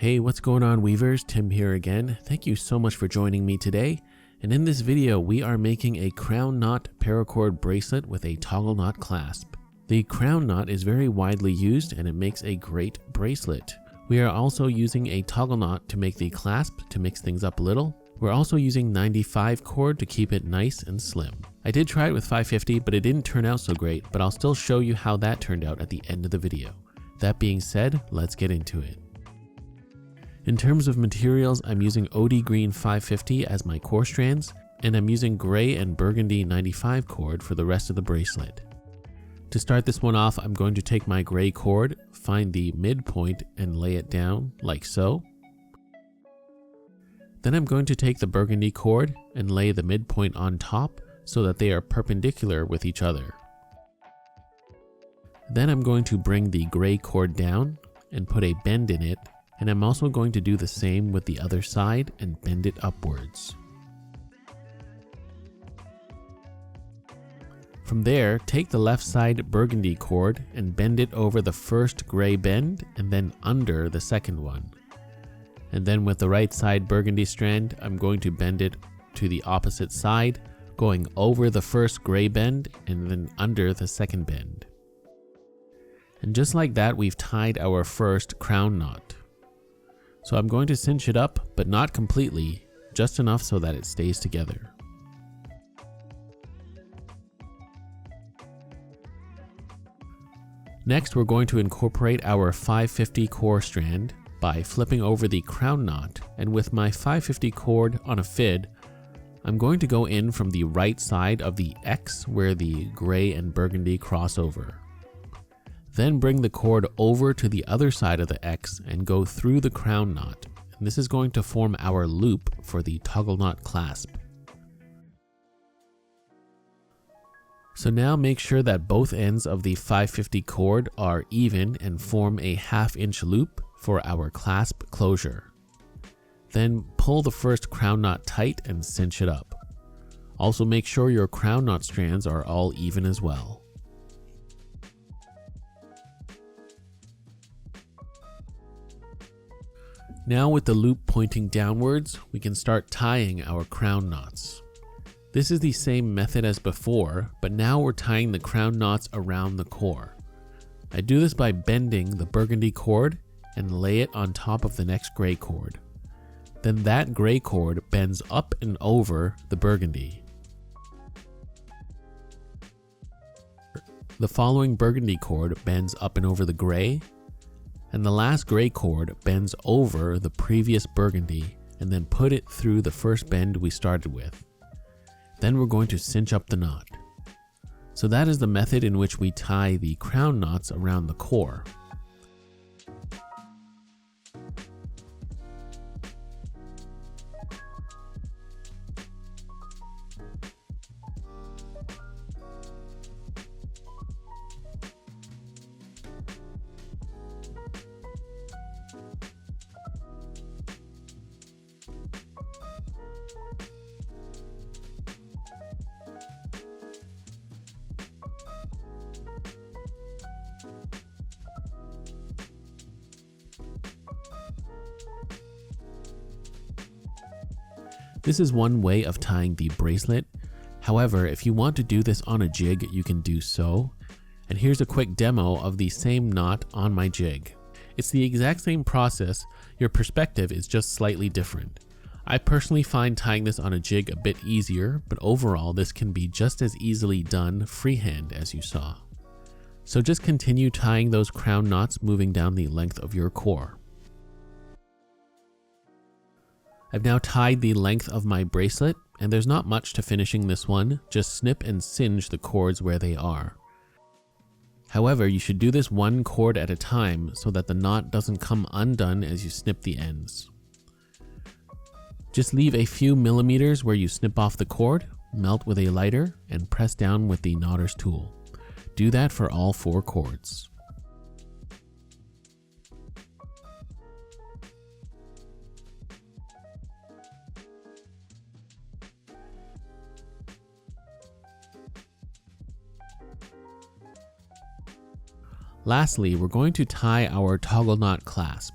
Hey, what's going on, weavers? Tim here again. Thank you so much for joining me today. And in this video, we are making a crown knot paracord bracelet with a toggle knot clasp. The crown knot is very widely used and it makes a great bracelet. We are also using a toggle knot to make the clasp to mix things up a little. We're also using 95 cord to keep it nice and slim. I did try it with 550, but it didn't turn out so great, but I'll still show you how that turned out at the end of the video. That being said, let's get into it. In terms of materials, I'm using OD Green 550 as my core strands, and I'm using gray and burgundy 95 cord for the rest of the bracelet. To start this one off, I'm going to take my gray cord, find the midpoint and lay it down like so. Then I'm going to take the burgundy cord and lay the midpoint on top so that they are perpendicular with each other. Then I'm going to bring the gray cord down and put a bend in it. And I'm also going to do the same with the other side and bend it upwards. From there, take the left side burgundy cord and bend it over the first gray bend and then under the second one. And then with the right side burgundy strand, I'm going to bend it to the opposite side, going over the first gray bend and then under the second bend. And just like that, we've tied our first crown knot. So I'm going to cinch it up, but not completely, just enough so that it stays together. Next, we're going to incorporate our 550 core strand by flipping over the crown knot, and with my 550 cord on a fid, I'm going to go in from the right side of the X where the gray and burgundy cross over. Then bring the cord over to the other side of the X and go through the crown knot. And this is going to form our loop for the toggle knot clasp. So now make sure that both ends of the 550 cord are even and form a 1/2 inch loop for our clasp closure. Then pull the first crown knot tight and cinch it up. Also make sure your crown knot strands are all even as well. Now with the loop pointing downwards, we can start tying our crown knots. This is the same method as before, but now we're tying the crown knots around the core. I do this by bending the burgundy cord and lay it on top of the next gray cord. Then that gray cord bends up and over the burgundy. The following burgundy cord bends up and over the gray, and the last gray cord bends over the previous burgundy and then put it through the first bend we started with. Then we're going to cinch up the knot. So that is the method in which we tie the crown knots around the core. This is one way of tying the bracelet. However, if you want to do this on a jig, you can do so. And here's a quick demo of the same knot on my jig. It's the exact same process, your perspective is just slightly different. I personally find tying this on a jig a bit easier, but overall this can be just as easily done freehand as you saw. So just continue tying those crown knots moving down the length of your core. I've now tied the length of my bracelet, and there's not much to finishing this one, just snip and singe the cords where they are. However, you should do this one cord at a time so that the knot doesn't come undone as you snip the ends. Just leave a few millimeters where you snip off the cord, melt with a lighter, and press down with the knotter's tool. Do that for all 4 cords. Lastly, we're going to tie our toggle knot clasp.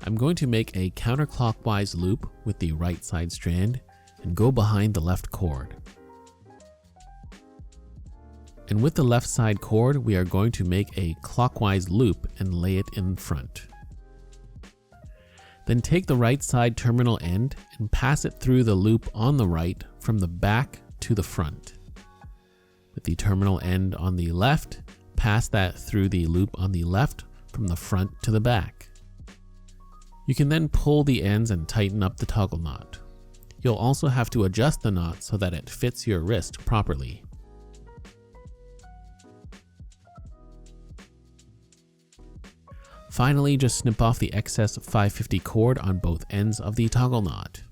I'm going to make a counterclockwise loop with the right side strand and go behind the left cord. And with the left side cord, we are going to make a clockwise loop and lay it in front. Then take the right side terminal end and pass it through the loop on the right from the back to the front. With the terminal end on the left, pass that through the loop on the left from the front to the back. You can then pull the ends and tighten up the toggle knot. You'll also have to adjust the knot so that it fits your wrist properly. Finally, just snip off the excess 550 cord on both ends of the toggle knot.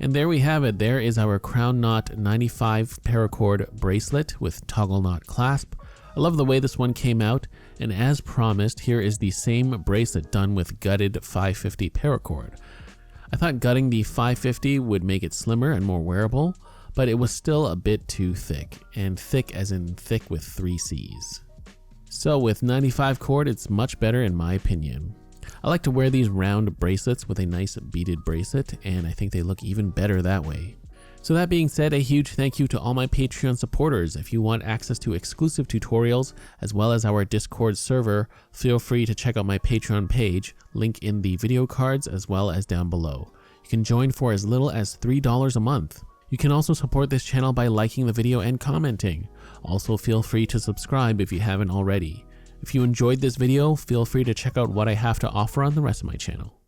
And there we have it. There is our Crown Knot 95 Paracord Bracelet with toggle knot clasp. I love the way this one came out, and as promised, here is the same bracelet done with gutted 550 paracord. I thought gutting the 550 would make it slimmer and more wearable, but it was still a bit too thick, and thick as in thick with 3 C's. So with 95 cord, it's much better in my opinion. I like to wear these round bracelets with a nice beaded bracelet, and I think they look even better that way. So that being said, a huge thank you to all my Patreon supporters. If you want access to exclusive tutorials as well as our Discord server, feel free to check out my Patreon page, link in the video cards as well as down below. You can join for as little as $3 a month. You can also support this channel by liking the video and commenting. Also feel free to subscribe if you haven't already. If you enjoyed this video, feel free to check out what I have to offer on the rest of my channel.